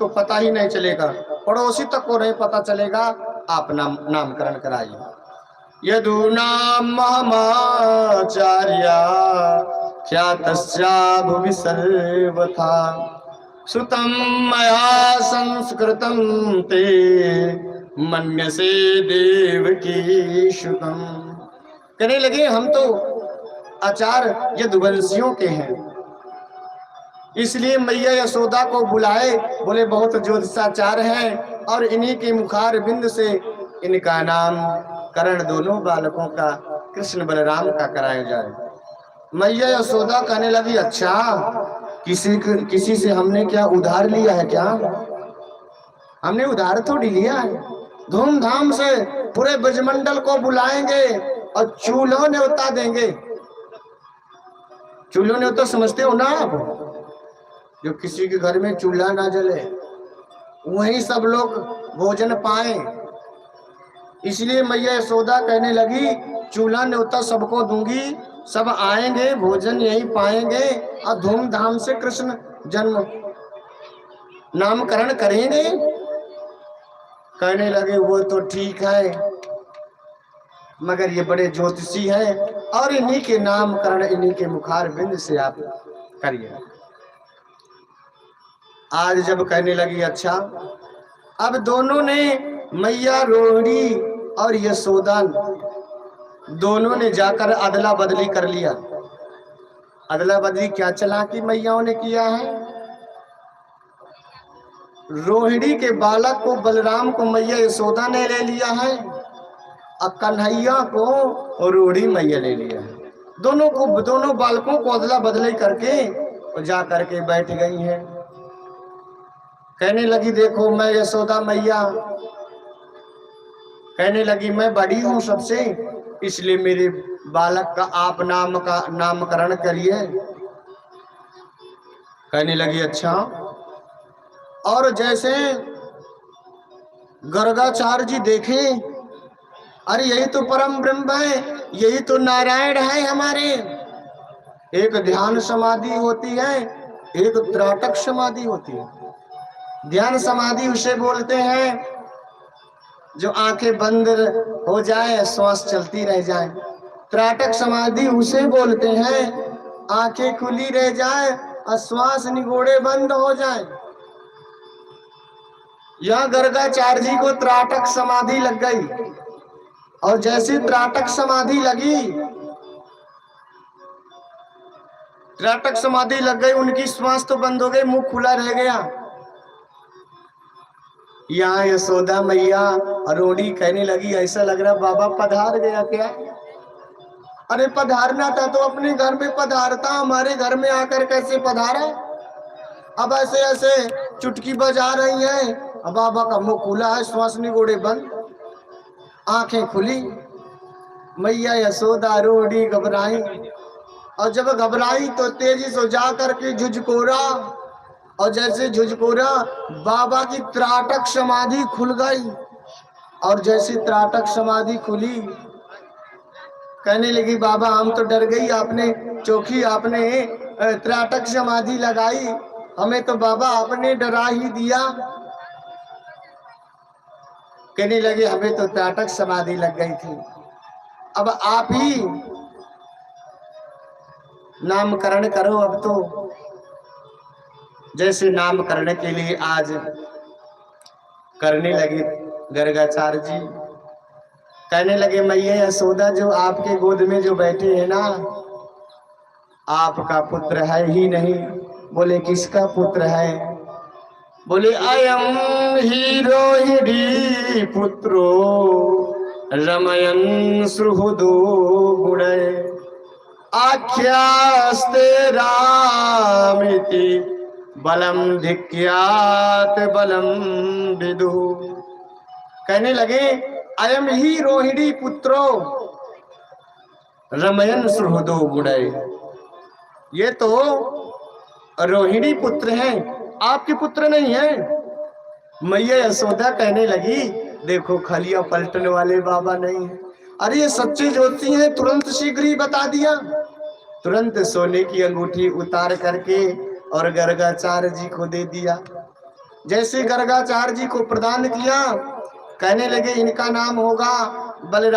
तो पता ही नहीं चलेगा, पड़ोसी तक को नहीं पता चलेगा, आप नामकरण कराइए। यदूनाम महमाचार्या ख्यातस्या भुवि सर्वथा श्रुतं मया संस्कृतं ते मन्यसे देवकी श्रुतम्। कहने लगे हम तो आचार्य यदुवंशियों के हैं, इसलिए मैया यशोदा को बुलाए, बोले बहुत ज्योतिषाचार्य हैं और इन्हीं के मुखार बिंद से इनका नाम करण दोनों बालकों का कृष्ण बलराम का कराया जाए। मैया यशोदा कहने लगी अच्छा, किसी से हमने क्या उधार लिया है क्या? हमने उधार थोड़ी लिया है, धूमधाम से पूरे ब्रजमंडल को बुलाएंगे और चूल्हों न्योता देंगे। चूल्हों न्योता समझते हो ना आप? जो किसी के घर में चूल्हा ना जले वहीं सब लोग भोजन पाए, इसलिए मैया यशोदा कहने लगी चूल्हा न्योता सबको दूंगी, सब आएंगे, भोजन यही पाएंगे और धूमधाम से कृष्ण जन्म नामकरण करेंगे। कहने लगे वो तो ठीक है, मगर ये बड़े ज्योतिषी हैं और इन्हीं के नामकरण इन्हीं के मुखार बिंद से आप करिए। आज जब कहने लगी अच्छा, अब दोनों ने, मैया रोहिणी और यशोदा दोनों ने जाकर अदला बदली कर लिया। अदला बदली क्या चालाकी मैयाओं ने किया है, रोहिणी के बालक को बलराम को मैया यशोदा ने ले लिया है और कन्हैया को रोहिणी मैया ले लिया है। दोनों बालकों को अदला बदली करके और जा करके बैठ गई हैं। कहने लगी देखो मैं यशोदा मैया कहने लगी मैं बड़ी हूं सबसे, इसलिए मेरे बालक का आप नामकरण करिए। कहने लगी अच्छा, और जैसे गर्गाचार्य जी देखे, अरे यही तो परम ब्रह्म है, यही तो नारायण है हमारे। एक ध्यान समाधि होती है, एक त्राटक समाधि होती है। ध्यान समाधि उसे बोलते हैं जो आंखें बंद हो जाए, श्वास चलती रह जाए। त्राटक समाधि उसे बोलते हैं आंखें खुली रह जाए और श्वास निगोड़े बंद हो जाए। यह गर्गाचार्य जी को त्राटक समाधि लग गई, और जैसे त्राटक समाधि लगी, त्राटक समाधि लग गई, उनकी श्वास तो बंद हो गई, मुंह खुला रह गया। यहाँ यशोदा मैया रोहिणी कहने लगी ऐसा लग रहा बाबा पधार गया क्या? अरे पधारना था तो अपने घर में पधारता, हमारे घर में आकर कैसे पधारा? अब ऐसे ऐसे चुटकी बजा रही है, अब बाबा का मुंह खुला है, श्वास निगोड़े बंद, आंखें खुली। मैया यशोदा रोहिणी घबराई, और जब घबराई तो तेजी से जा करके झुझकोरा, और जैसे झुझकोरा बाबा की त्राटक समाधि खुल गई। और जैसे त्राटक समाधि खुली, कहने लगी बाबा हम तो डर गई, आपने चौकी आपने त्राटक समाधि लगाई, हमें तो बाबा आपने डरा ही दिया। कहने लगे हमें तो त्राटक समाधि लग गई थी, अब आप ही नामकरण करो। अब तो जैसे नामकरण के लिए आज करने लगे गर्गाचार्य जी। कहने लगे मैया यशोदा जो आपके गोद में जो बैठे हैं ना, आपका पुत्र है ही नहीं। बोले किसका पुत्र है? बोले अयम ही रोहिणी पुत्रो रमयन सुहृदो गुणय आख्यास्ते रामिति बलम धिक्यात बलम विदु। कहने लगे अयम ही रोहिणी पुत्रो रमयन सुहृदो गुणय, ये तो रोहिणी पुत्र हैं, आपके पुत्र नहीं है। मैया यशोदा कहने लगी देखो खलिया पलटने वाले बाबा नहीं है। अरे ये सच्चे ज्योति हैं, तुरंत शीघ्र ही बता दिया। तुरंत सोने की अंगूठी उतार करके और गर्गाचार्य जी को दे दिया। जैसे गर्गाचार्य जी को प्रदान किया, कहने लगे इनका नाम होगा बलराम।